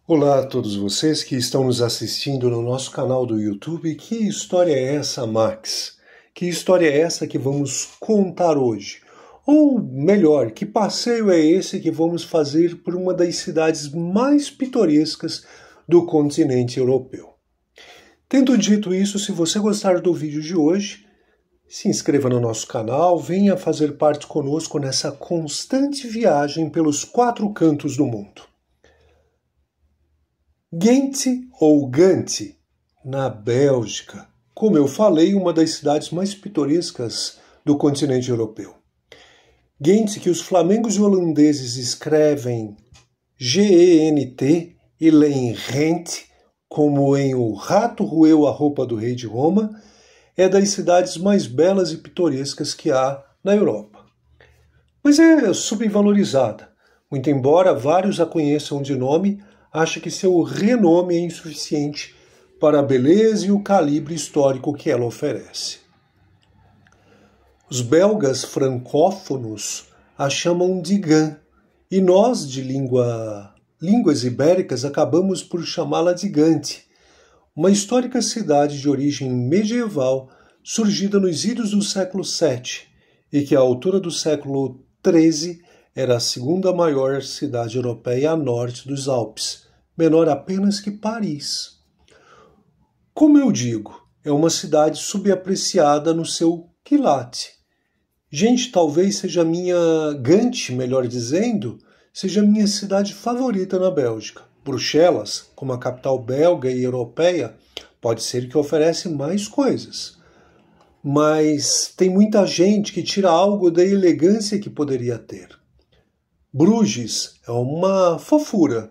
Olá a todos vocês que estão nos assistindo no nosso canal do YouTube. Que história é essa, Max? Que história é essa que vamos contar hoje? Ou melhor, que passeio é esse que vamos fazer por uma das cidades mais pitorescas do continente europeu? Tendo dito isso, se você gostar do vídeo de hoje, se inscreva no nosso canal, venha fazer parte conosco nessa constante viagem pelos 4 cantos do mundo. Ghent ou Gant, na Bélgica, como eu falei, uma das cidades mais pitorescas do continente europeu. Ghent, que os flamengos e holandeses escrevem G-E-N-T e leem Rent, como em O Rato Roeu a Roupa do Rei de Roma, é das cidades mais belas e pitorescas que há na Europa. Mas é subvalorizada, muito embora vários a conheçam de nome, acha que seu renome é insuficiente para a beleza e o calibre histórico que ela oferece. Os belgas francófonos a chamam de Gand, e nós, de línguas ibéricas, acabamos por chamá-la de Gant, uma histórica cidade de origem medieval surgida nos idos do século VII e que, à altura do século XIII, era a segunda maior cidade europeia a norte dos Alpes, menor apenas que Paris. Como eu digo, é uma cidade subapreciada no seu quilate. Gente, talvez seja Gant, melhor dizendo, seja a minha cidade favorita na Bélgica. Bruxelas, como a capital belga e europeia, pode ser que oferece mais coisas. Mas tem muita gente que tira algo da elegância que poderia ter. Bruges é uma fofura,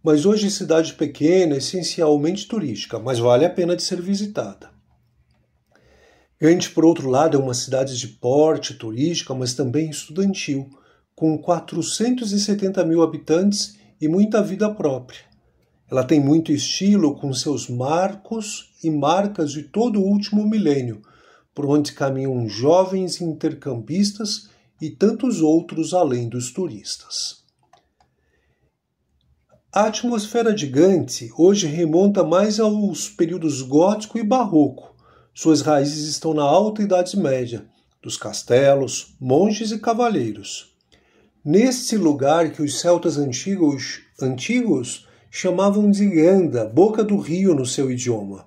mas hoje cidade pequena, essencialmente turística, mas vale a pena de ser visitada. Gant, por outro lado, é uma cidade de porte turística, mas também estudantil, com 470 mil habitantes e muita vida própria. Ela tem muito estilo, com seus marcos e marcas de todo o último milênio, por onde caminham jovens intercambistas e tantos outros além dos turistas. A atmosfera de Gant hoje remonta mais aos períodos gótico e barroco. Suas raízes estão na Alta Idade Média, dos castelos, monges e cavaleiros. Neste lugar que os celtas antigos chamavam de Ganda, boca do rio no seu idioma.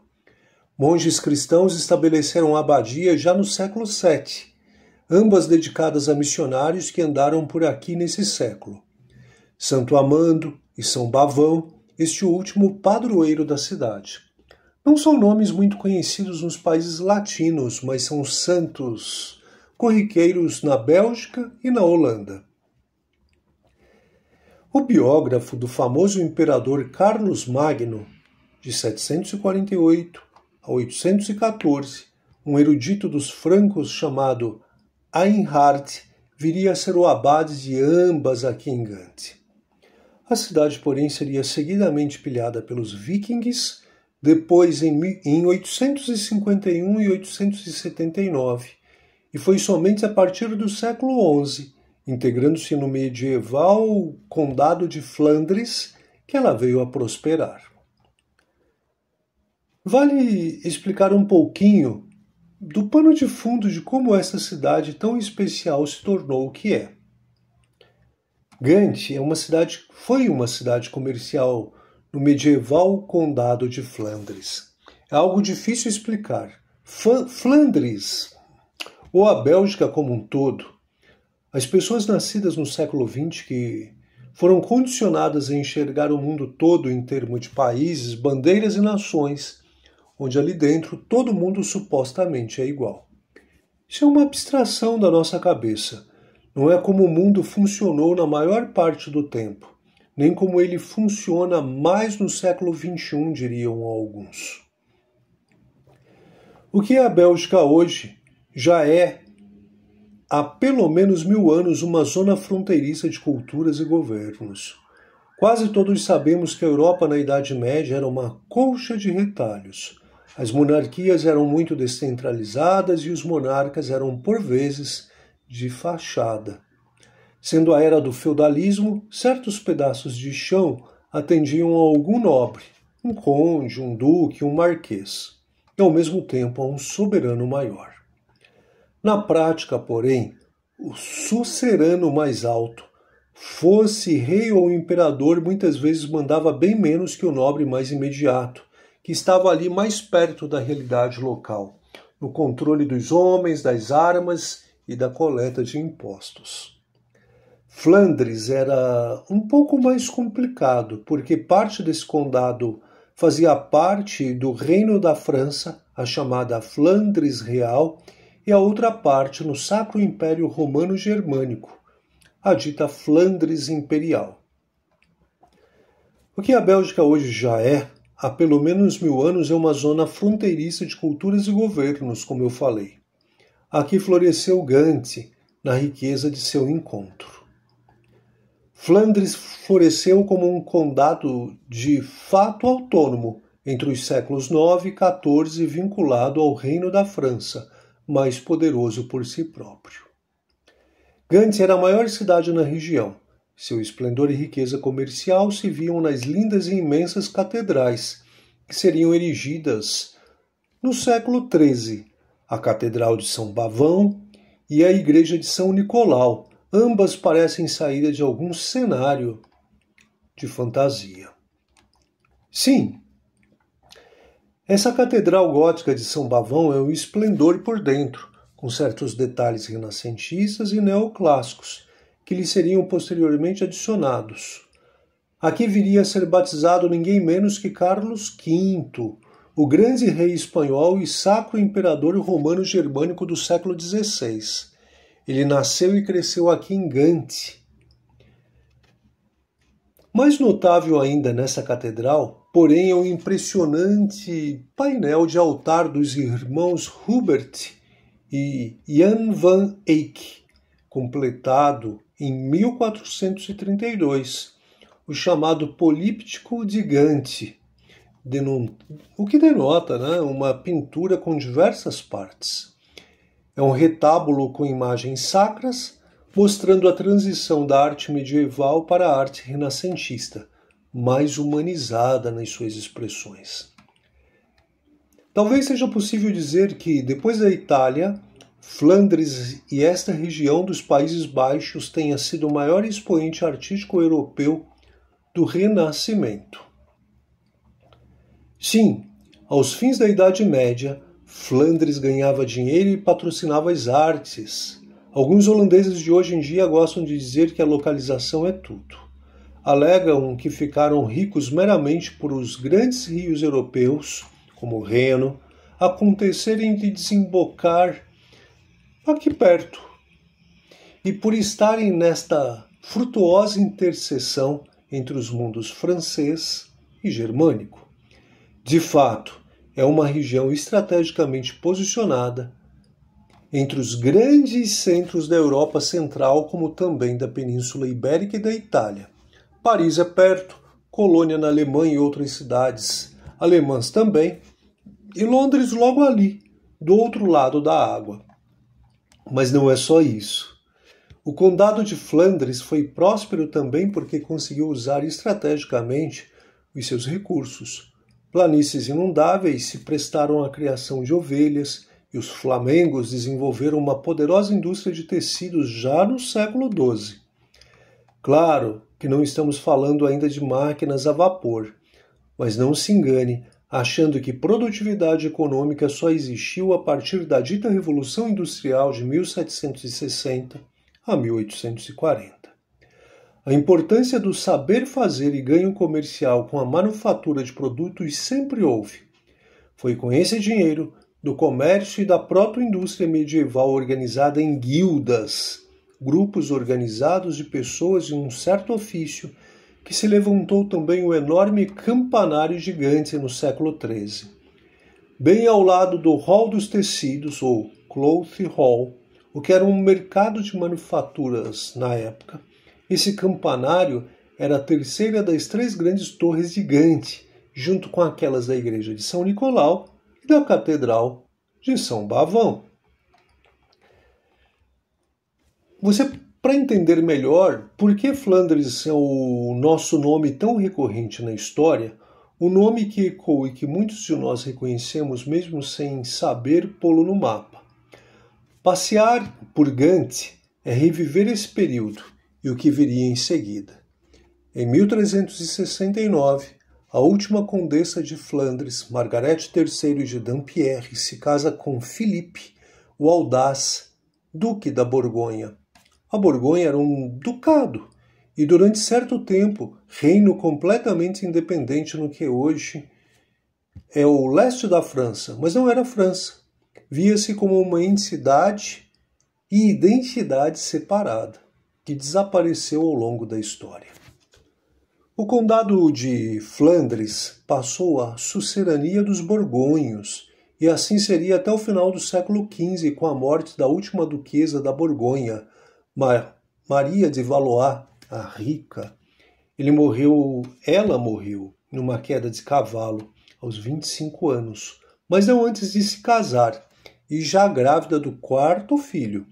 Monges cristãos estabeleceram a abadia já no século VII, ambas dedicadas a missionários que andaram por aqui nesse século. Santo Amando e São Bavão, este último padroeiro da cidade. Não são nomes muito conhecidos nos países latinos, mas são santos corriqueiros na Bélgica e na Holanda. O biógrafo do famoso imperador Carlos Magno, de 748 a 814, um erudito dos francos chamado Einhard, viria a ser o abade de ambas aqui em Gant. A cidade, porém, seria seguidamente pilhada pelos vikings, depois em 851 e 879, e foi somente a partir do século XI, integrando-se no medieval Condado de Flandres, que ela veio a prosperar. Vale explicar um pouquinho do pano de fundo de como essa cidade tão especial se tornou o que é. Gant foi uma cidade comercial no medieval Condado de Flandres. É algo difícil explicar. Flandres, ou a Bélgica como um todo, as pessoas nascidas no século XX que foram condicionadas a enxergar o mundo todo em termos de países, bandeiras e nações, onde ali dentro todo mundo supostamente é igual. Isso é uma abstração da nossa cabeça. Não é como o mundo funcionou na maior parte do tempo, nem como ele funciona mais no século XXI, diriam alguns. O que é a Bélgica hoje já é, há pelo menos 1000 anos, uma zona fronteiriça de culturas e governos. Quase todos sabemos que a Europa na Idade Média era uma colcha de retalhos. As monarquias eram muito descentralizadas e os monarcas eram, por vezes, de fachada. Sendo a era do feudalismo, certos pedaços de chão atendiam a algum nobre, um conde, um duque, um marquês, e ao mesmo tempo a um soberano maior. Na prática, porém, o sucerano mais alto, fosse rei ou imperador, muitas vezes mandava bem menos que o nobre mais imediato, que estava ali mais perto da realidade local, no controle dos homens, das armas e da coleta de impostos. Flandres era um pouco mais complicado, porque parte desse condado fazia parte do Reino da França, a chamada Flandres Real, e a outra parte no Sacro Império Romano Germânico, a dita Flandres Imperial. O que a Bélgica hoje já é, há pelo menos 1000 anos, é uma zona fronteiriça de culturas e governos, como eu falei. Aqui floresceu Gante, na riqueza de seu encontro. Flandres floresceu como um condado de fato autônomo entre os séculos 9 e 14, vinculado ao Reino da França, mais poderoso por si próprio. Gante era a maior cidade na região. Seu esplendor e riqueza comercial se viam nas lindas e imensas catedrais, que seriam erigidas no século XIII, a Catedral de São Bavão e a Igreja de São Nicolau. Ambas parecem saída de algum cenário de fantasia. Sim, essa catedral gótica de São Bavão é um esplendor por dentro, com certos detalhes renascentistas e neoclássicos, que lhe seriam posteriormente adicionados. Aqui viria a ser batizado ninguém menos que Carlos V, o grande rei espanhol e sacro imperador romano germânico do século XVI. Ele nasceu e cresceu aqui em Gante. Mais notável ainda nessa catedral, porém, é o impressionante painel de altar dos irmãos Hubert e Jan van Eyck, completado em 1432, o chamado Políptico de Gante, o que denota, uma pintura com diversas partes. É um retábulo com imagens sacras, mostrando a transição da arte medieval para a arte renascentista, mais humanizada nas suas expressões. Talvez seja possível dizer que, depois da Itália, Flandres e esta região dos Países Baixos tenha sido o maior expoente artístico europeu do Renascimento. Sim, aos fins da Idade Média, Flandres ganhava dinheiro e patrocinava as artes. Alguns holandeses de hoje em dia gostam de dizer que a localização é tudo. Alegam que ficaram ricos meramente por os grandes rios europeus, como o Reno, acontecerem de desembocar aqui perto, e por estarem nesta frutuosa interseção entre os mundos francês e germânico. De fato, é uma região estrategicamente posicionada entre os grandes centros da Europa Central, como também da Península Ibérica e da Itália. Paris é perto, Colônia na Alemanha e outras cidades alemãs também, e Londres logo ali, do outro lado da água. Mas não é só isso. O Condado de Flandres foi próspero também porque conseguiu usar estrategicamente os seus recursos. Planícies inundáveis se prestaram à criação de ovelhas e os flamengos desenvolveram uma poderosa indústria de tecidos já no século XII. Claro que não estamos falando ainda de máquinas a vapor, mas não se engane achando que produtividade econômica só existiu a partir da dita Revolução Industrial de 1760 a 1840. A importância do saber fazer e ganho comercial com a manufatura de produtos sempre houve. Foi com esse dinheiro, do comércio e da proto-indústria medieval organizada em guildas, grupos organizados de pessoas de um certo ofício, que se levantou também o enorme campanário gigante no século XIII. Bem ao lado do Hall dos Tecidos, ou Cloth Hall, o que era um mercado de manufaturas na época, esse campanário era a terceira das 3 grandes torres de Gante, junto com aquelas da igreja de São Nicolau e da Catedral de São Bavão. Para entender melhor por que Flandres é o nosso nome tão recorrente na história, o nome que ecoa e que muitos de nós reconhecemos mesmo sem saber pô-lo no mapa. Passear por Gante é reviver esse período e o que viria em seguida. Em 1369, a última condessa de Flandres, Margarete III de Dampierre, se casa com Philippe, o Audaz, duque da Borgonha. A Borgonha era um ducado e durante certo tempo reino completamente independente no que hoje é o leste da França, mas não era a França. Via-se como uma entidade e identidade separada, que desapareceu ao longo da história. O condado de Flandres passou à sucerania dos Borgonhos, e assim seria até o final do século XV, com a morte da última duquesa da Borgonha, Maria de Valois, a Rica. Ela morreu numa queda de cavalo aos 25 anos, mas não antes de se casar, e já grávida do quarto filho.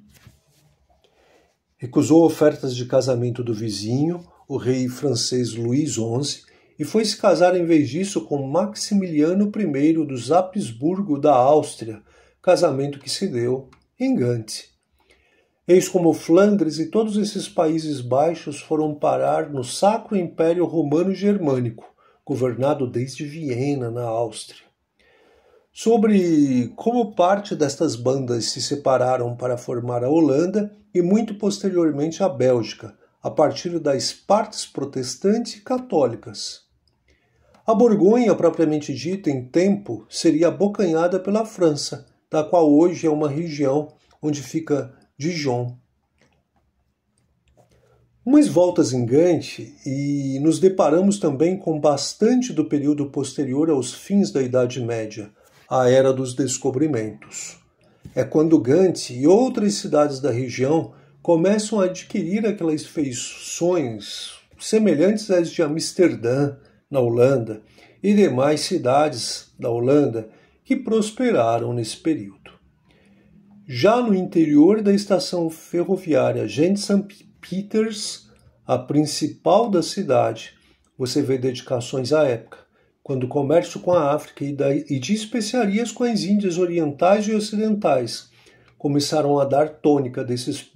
Recusou ofertas de casamento do vizinho, o rei francês Luís XI, e foi se casar em vez disso com Maximiliano I dos Habsburgo da Áustria, casamento que se deu em Gante. Eis como Flandres e todos esses Países Baixos foram parar no Sacro Império Romano Germânico, governado desde Viena, na Áustria. Sobre como parte destas bandas se separaram para formar a Holanda e muito posteriormente a Bélgica, a partir das partes protestantes e católicas. A Borgonha, propriamente dita, em tempo, seria abocanhada pela França, da qual hoje é uma região onde fica Dijon. Umas voltas em Gante e nos deparamos também com bastante do período posterior aos fins da Idade Média, a Era dos Descobrimentos. É quando Gante e outras cidades da região começam a adquirir aquelas feições semelhantes às de Amsterdã, na Holanda, e demais cidades da Holanda que prosperaram nesse período. Já no interior da estação ferroviária Gent-Sint-Pieters, a principal da cidade, você vê dedicações à época, quando o comércio com a África e de especiarias com as Índias orientais e ocidentais começaram a dar tônica desses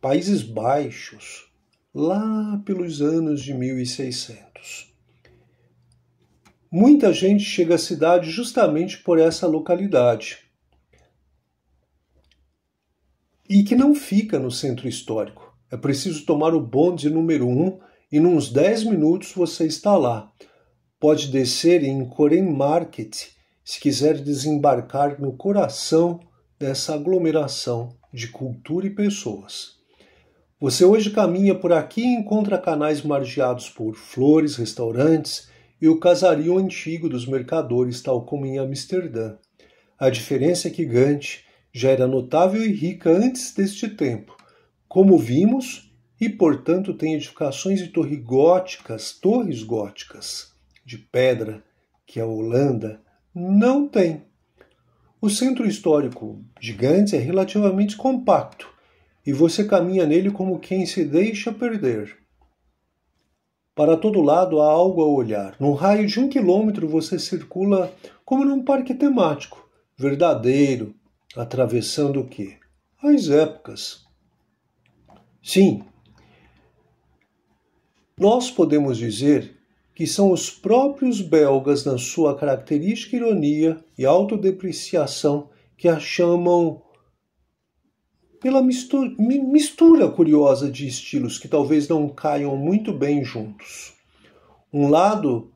Países Baixos, lá pelos anos de 1600. Muita gente chega à cidade justamente por essa localidade, e que não fica no centro histórico. É preciso tomar o bonde número 1 e nos 10 minutos você está lá. Pode descer em Koren Market se quiser desembarcar no coração dessa aglomeração de cultura e pessoas. Você hoje caminha por aqui e encontra canais margeados por flores, restaurantes e o casario antigo dos mercadores, tal como em Amsterdã. A diferença é que Gante já era notável e rica antes deste tempo, como vimos, e portanto tem edificações e torres góticas de pedra que a Holanda não tem. O centro histórico de Gante é relativamente compacto e você caminha nele como quem se deixa perder. Para todo lado há algo a olhar. Num raio de 1 quilômetro você circula como num parque temático, verdadeiro, atravessando o quê? As épocas. Sim, nós podemos dizer que são os próprios belgas, na sua característica ironia e autodepreciação, que a chamam pela mistura curiosa de estilos que talvez não caiam muito bem juntos. Um lado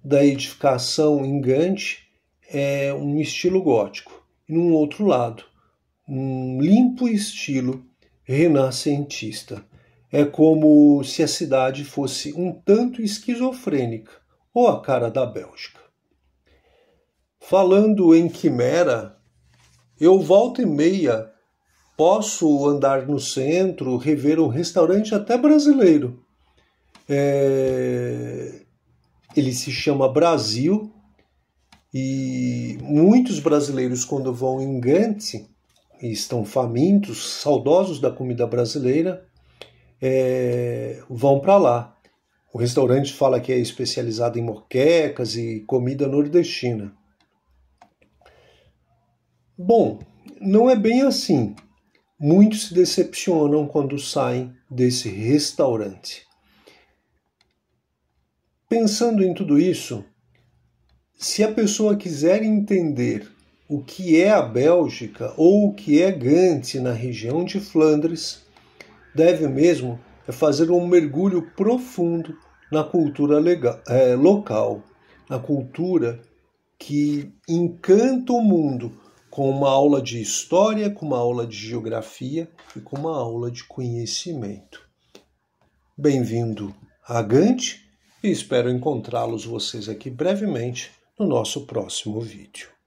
da edificação em Gante é um estilo gótico, e num outro lado, um limpo estilo renascentista. É como se a cidade fosse um tanto esquizofrênica, ou a cara da Bélgica. Falando em quimera, eu volta e meia posso andar no centro, rever um restaurante até brasileiro. Ele se chama Brasil E muitos brasileiros, quando vão em Gant e estão famintos, saudosos da comida brasileira, vão para lá. O restaurante fala que é especializado em moquecas e comida nordestina. Bom, não é bem assim. Muitos se decepcionam quando saem desse restaurante. Pensando em tudo isso, se a pessoa quiser entender o que é a Bélgica ou o que é Gant na região de Flandres, deve mesmo fazer um mergulho profundo na cultura local, na cultura que encanta o mundo, com uma aula de história, com uma aula de geografia e com uma aula de conhecimento. Bem-vindo a Gant e espero encontrá-los vocês aqui brevemente no nosso próximo vídeo.